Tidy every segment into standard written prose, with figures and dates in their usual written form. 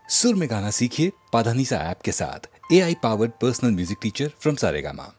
सुर में गाना सीखिए पाधानीसा ऐप के साथ। AI powered personal music teacher from Saregama.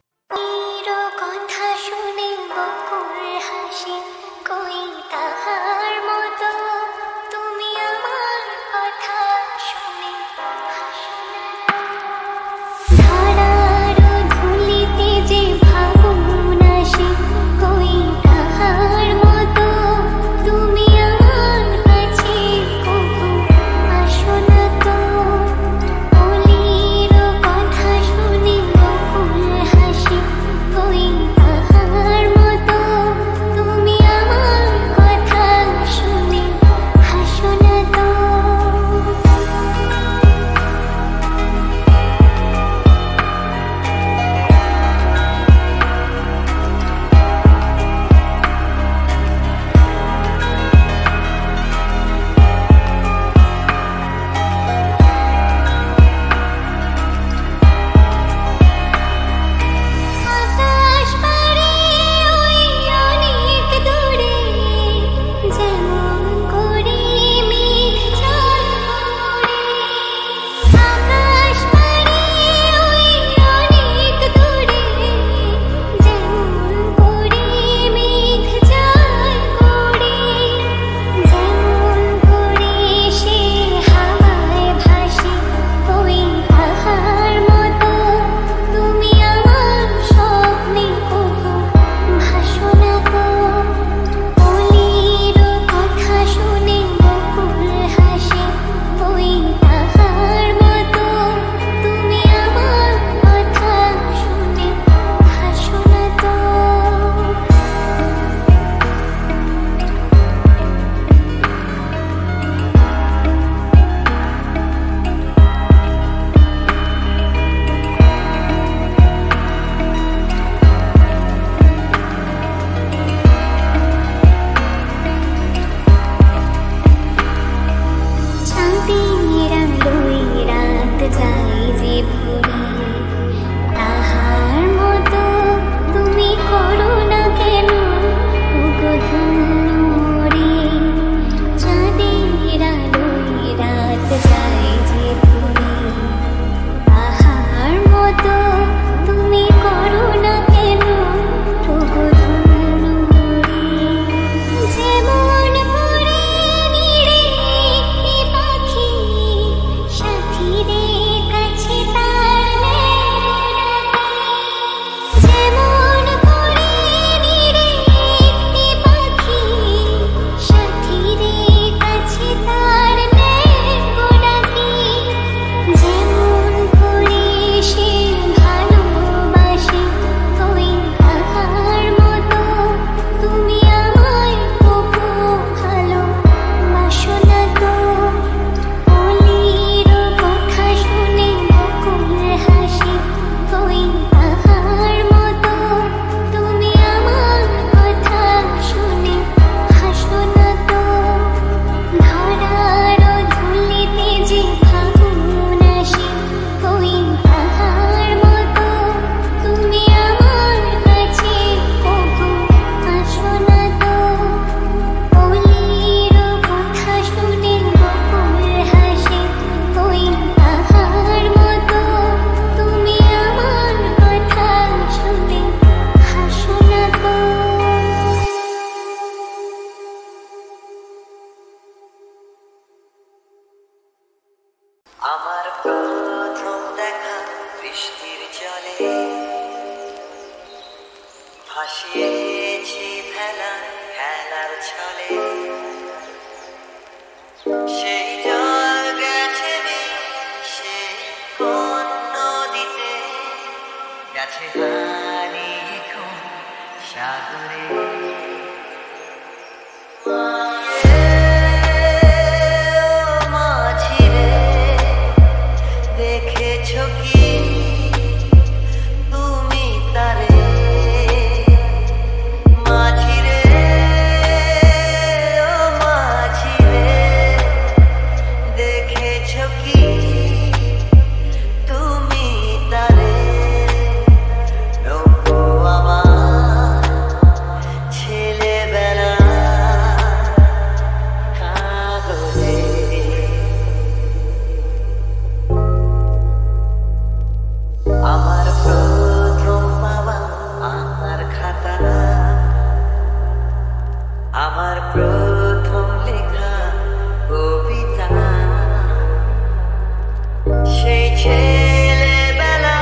ছেলেবেলা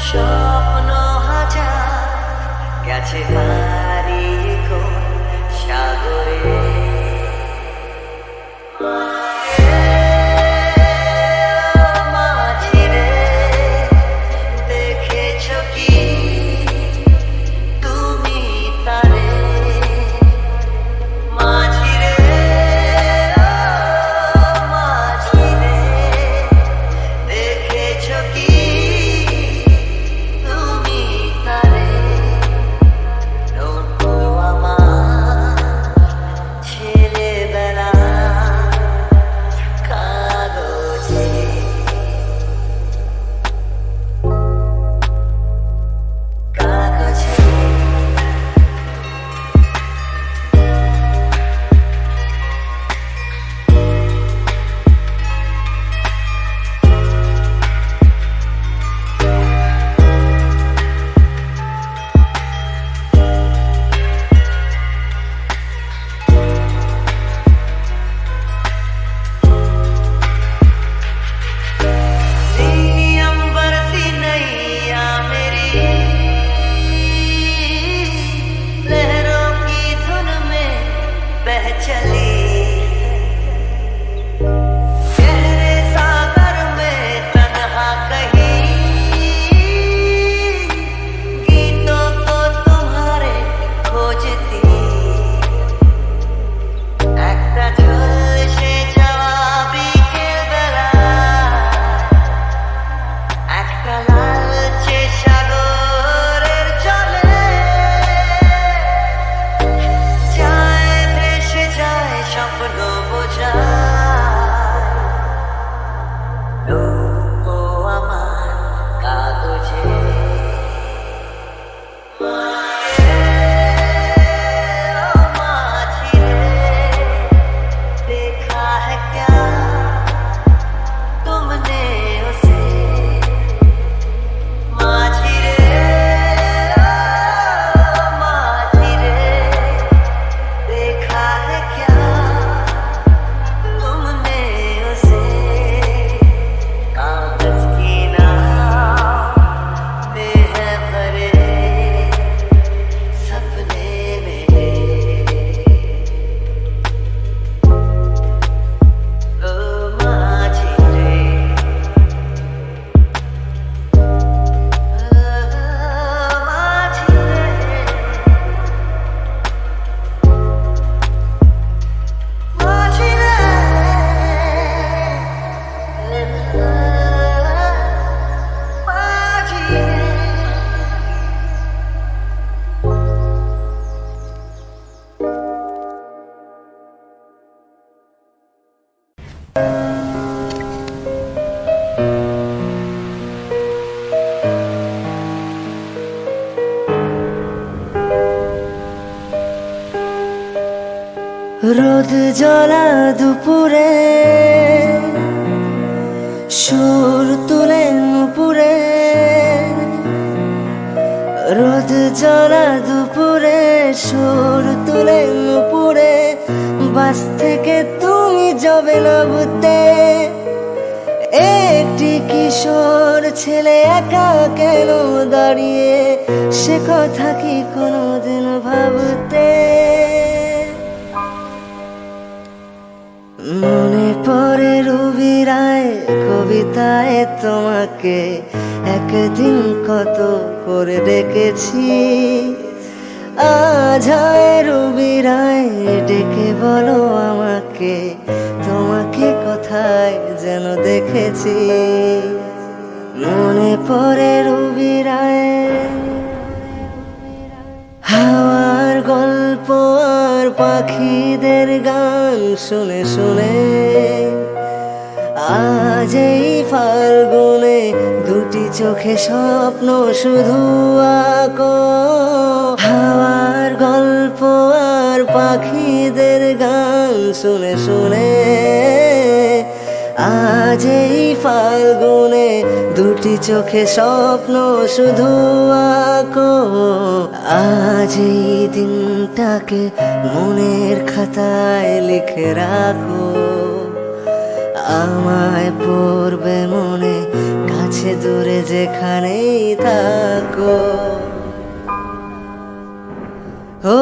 স্বপ্ন হাজার গেছে হারিয়ে কোন সাগরে। রোদ জ্বলা দুপুরে সুর তুলে নুপুরে, রোদ জ্বলা দুপুরে সুর তুলে নুপুরে, বাস থেকে তুমি যাবে না বুঝতে। একটি কিশোর ছেলে একা কেন দাঁড়িয়ে, সে কথা কি কোনোদিন ভাবতে? মনে পড়ে রবি রায় কবিতায় তোমাকে একদিন কত করে ডেকেছি। আজ হয় রবি রায় ডেকে বলো আমাকে, তোমাকে কোথায় যেন দেখেছি। মনে পড়ে রবি রায় হাওয়ার গল্প আর পাখিদের গান শুনে শুনে, আজ এই ফাল্গুনে দুটি চোখে স্বপ্ন শুধু আঁকো। হাওয়ার গল্প আর পাখিদের গান শুনে শুনে, আজ এই ফাল্গুনে দুটি চোখে স্বপ্ন শুধু আঁকো। আজ এই দিনটাকে মনের খাতায় লিখে রাখো, আমায় পড়বে মনে, কাছে দূরে যেখানেই থাকো। ও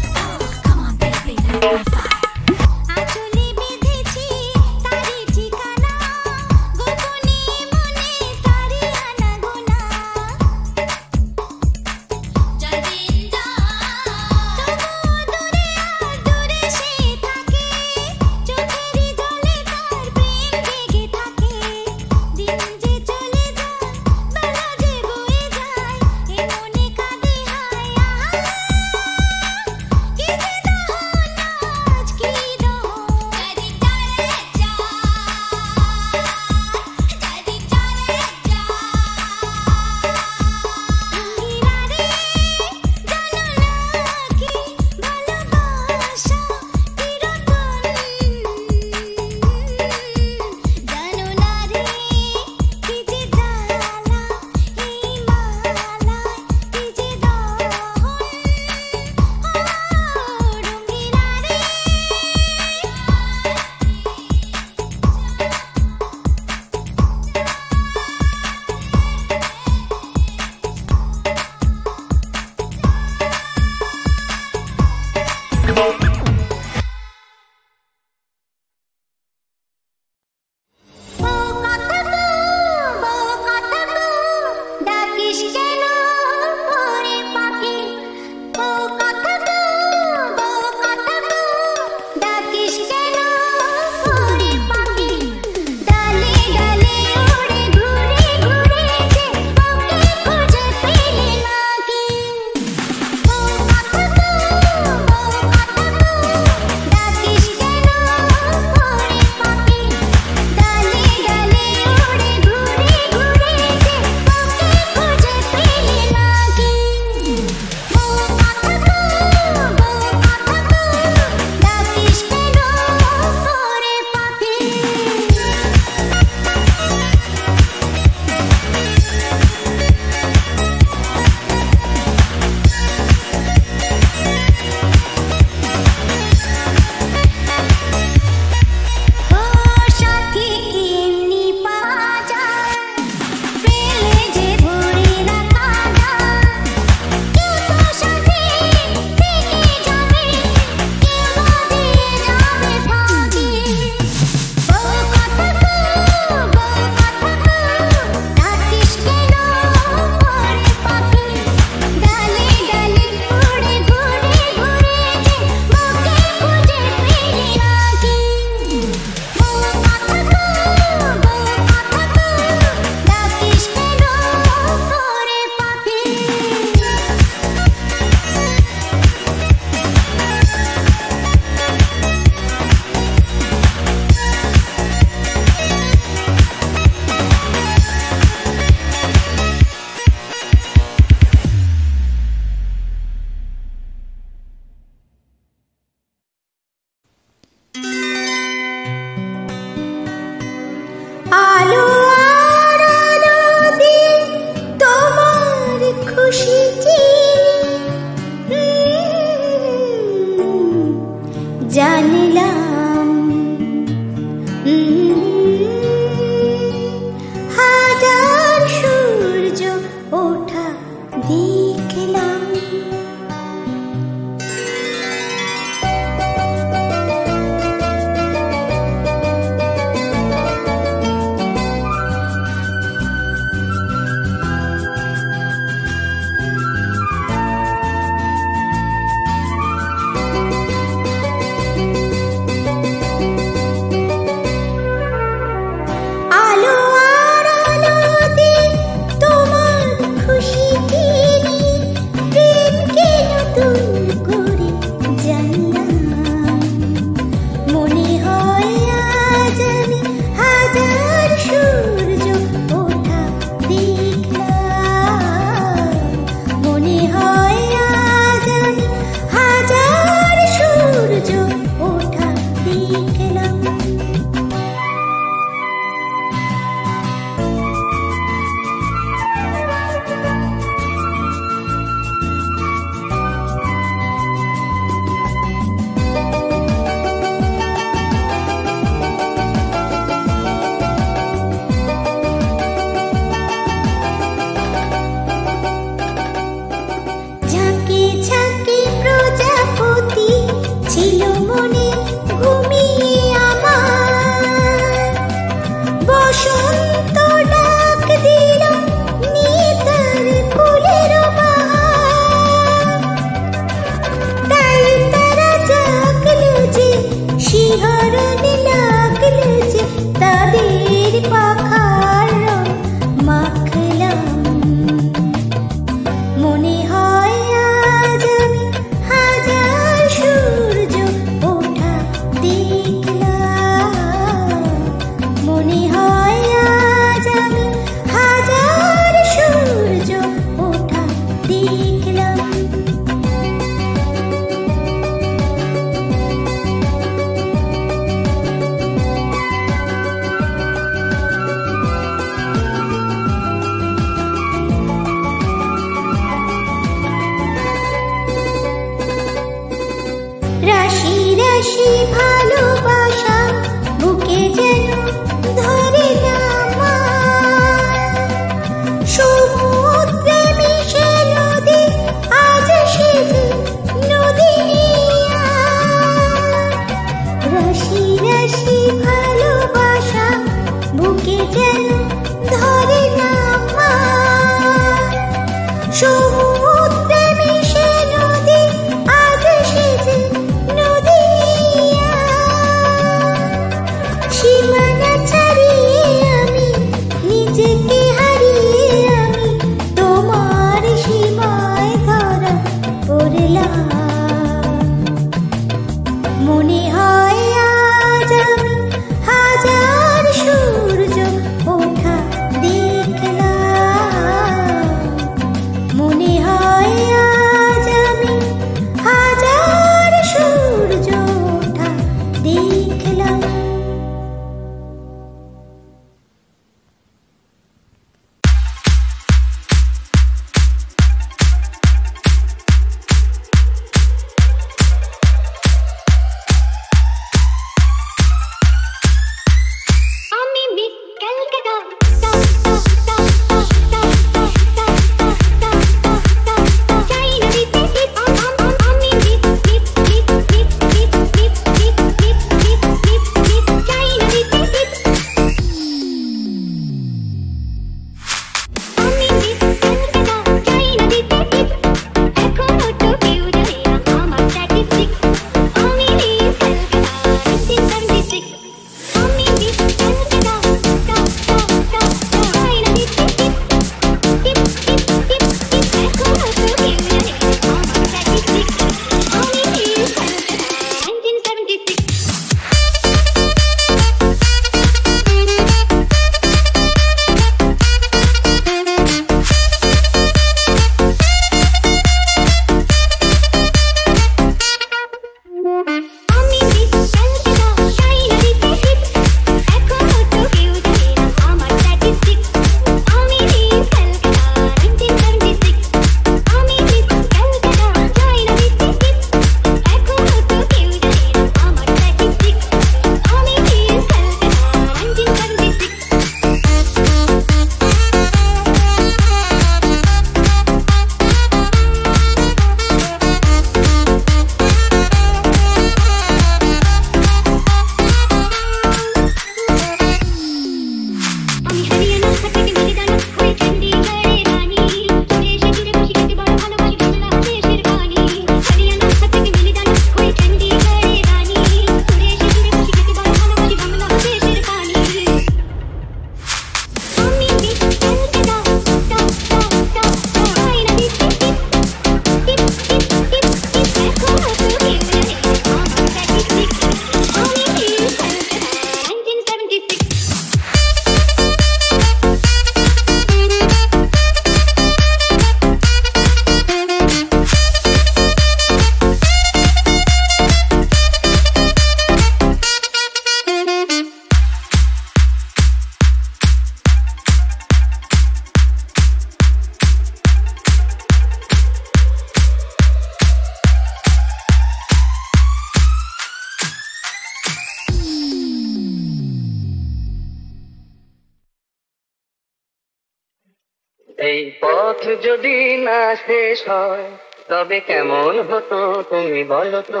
পথ যদি না শেষ হয় তবে কেমন হতো তুমি বলো তো,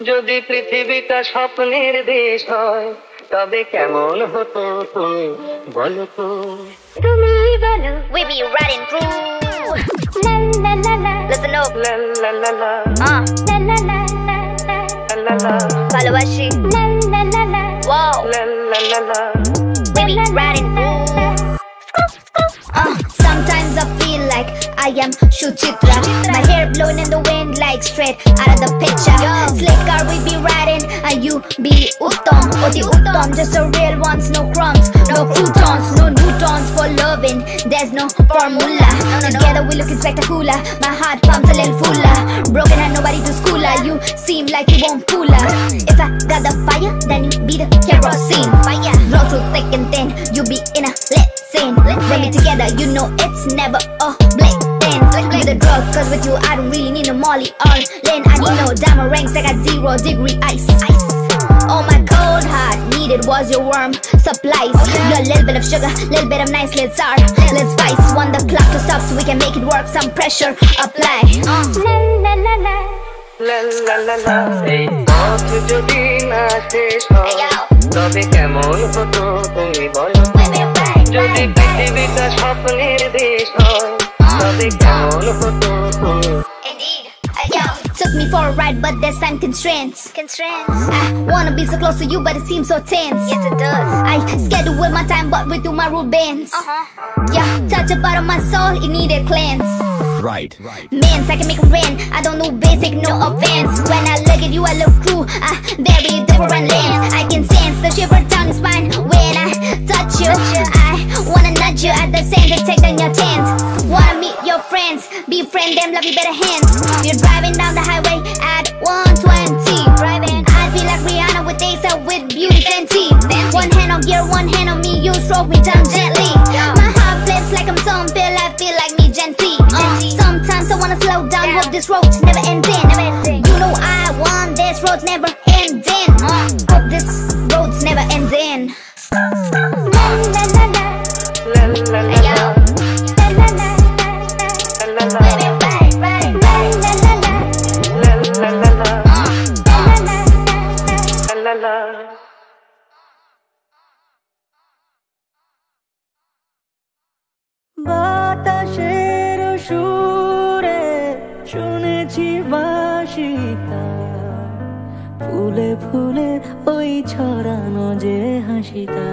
যদি পৃথিবীটা স্বপ্নের দেশ হয় তবে কেমন হতো তুমি বলো তো, তুমি বলো। We be riding through. La la la la. Listen up. লা লা লা লা La la la la la. লা লা ভালোবাসি। La la la la. Wow. লা লা লা লা We be riding through. Sometimes I feel like I am Shuchitra. My hair blowing in the wind like straight out of the picture. Slick car we be riding and you be Uttam. Oti Uttam, just the real ones, no crumbs, no croutons, no newtons for loving. There's no formula. Together we looking spectacular. My heart pumps a little fuller. Broken and nobody to school her. You seem like you won't pull her. If I got the fire, then you be the kerosene. Fire, roll through thick and thin. You be in a lit scene. When we together, you know it's never a blink. With the drug, cause with you I don't really need no Molly or Lynn. I need no diamond rings, I got 0-degree ice. All my cold heart needed was your warm supplies. Your little bit of sugar, little bit of nice little sour, little spice. Want the clock to stop so we can make it work, some pressure apply. La la la la. লা লা লা লা এই পথ যদি না শেষ হয় তবে কেমন হতো তুমি বলো তো, যদি পৃথিবীটা স্বপ্নের দেশ হয় তবে কেমন হতো তুমি। Indeed. Took me for a ride, but there's time constraints. I wanna be so close to you, but it seems so tense. Yes, it does. I schedule with my time, but with you my rule bends. Yeah, touch a part of my soul, it needed cleanse. Right. Mans, I can make it rain. I don't know basic, no offense. When I look at you, I look through a very different lens. I can sense the shiver down your spine when I touch you. I wanna nudge you at the center, take down your tents. Wanna meet your friends, befriend them, love you better hands. You're driving down the highway at 120. I feel like Rihanna with Asa with beauty Fenty. One hand on gear, one hand on me, you stroke me down gently. My heart flips like I'm some pill, I feel like me gently. Sometimes I wanna slow down, hope this road's never ending. You know I want this road's never ending. Hope this road's never ending. La la la la. লা লা লা লা La la la la la. লা লা Baby, right, right, right. La la la. লা লা লা লা La la la la. লা লা। বাতাসের সুরে শুনেছি বাসিতা, ফুলে ফুলে ওই ছড়ানো যে হাসিতা।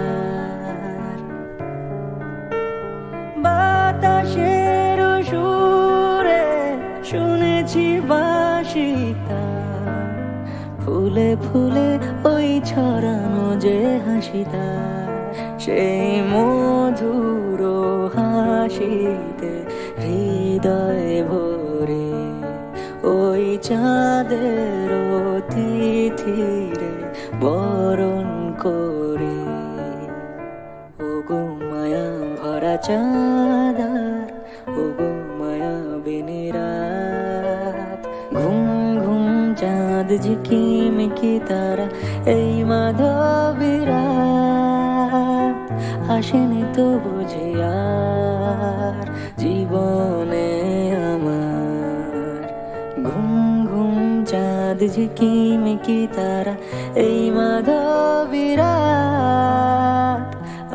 বাতাসের সুরে শুনেছি বাসিতা, ফুলে ফুলে ওই ছড়ানো যে হাসিতা। সেই মধুর হাসিতে হৃদয় ভরে ওই চাঁদের তিথিরে বরণ করে। ও গো মায়া ভরা চাঁদার, ও গো মায়া বিনি রাত, ঘুম ঘুম চাঁদ ঝিকিমিকি তারা, এই মাধবীরা আসেনি তো বুঝি আর জীবনে আমার। ঘুম ঘুম চাঁদ ঝিকিমিকি তারা, এই মাধবীরা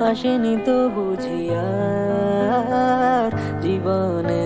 আসেনি তো বুঝি আর জীবনে